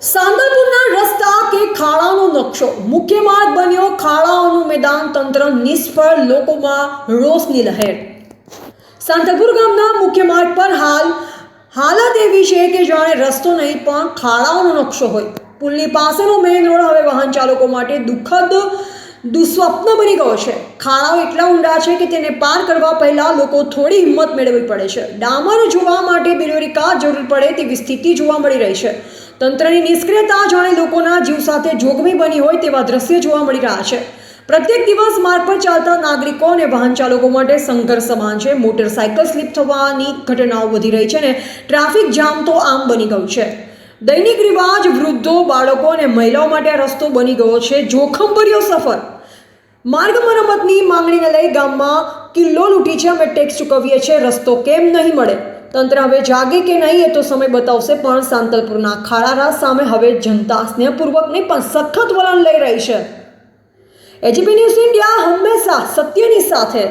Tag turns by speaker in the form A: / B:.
A: સાંતલપુરના રસ્તા કે ખાડાનો નકશો મુખ્ય માર્ગ બન્યો, ખાડાઓનું મેદાન, તંત્ર નિષ્ફળ, લોકોમાં રોષની લહેર. સાંતલપુર ગામના મુખ્ય માર્ગ પર હાલત એવી છે કે જાણે રસ્તો નહીં પણ ખાડાઓનો નકશો હોય. પુલની પાસેનો મેઇન રોડ હવે વાહન ચાલકો માટે દુસ્વપ્ન બની ગયો છે. ખાડાઓ એટલા ઊંડા છે કે તેને પાર કરવા પહેલા લોકો થોડી હિંમત મેળવવી પડે છે. ડામર જોવા માટે બિલોરી કાર જરૂર પડે તેવી સ્થિતિ જોવા મળી રહી છે. તંત્રની નિષ્ક્રિયતા જાણે લોકોના જીવ સાથે જોખમી બની હોય તેવા દ્રશ્ય જોવા મળી રહ્યા છે. પ્રત્યેક દિવસ માર્ગ પર ચાલતા નાગરિકો અને વાહન ચાલકો માટે સંઘર્ષ સમાન છે. મોટરસાયકલ સ્લીપ થવાની ઘટનાઓ વધી રહી છે અને ટ્રાફિક જામ તો આમ બની ગયું છે. દૈનિક રિવાજ વૃદ્ધો, બાળકો અને મહિલાઓ માટે આ રસ્તો બની ગયો છે જોખમભર્યો સફર. માર્ગ મરમ્મતની માંગણીને લઈ ગામમાં કિલ્લો લૂંટી છે. અમે ટેક્સ ચૂકવીએ છીએ, રસ્તો કેમ નહીં મળે? તંત્ર હવે જાગે કે નહીં એ તો સમય બતાવશે, પણ સાંતલપુરના ખાડા સામે હવે જનતા સ્નેહપૂર્વક નહીં પણ સખત વલણ લઈ રહી છે. એજીપી ન્યૂઝ ઇન્ડિયા હંમેશા સત્યની સાથે.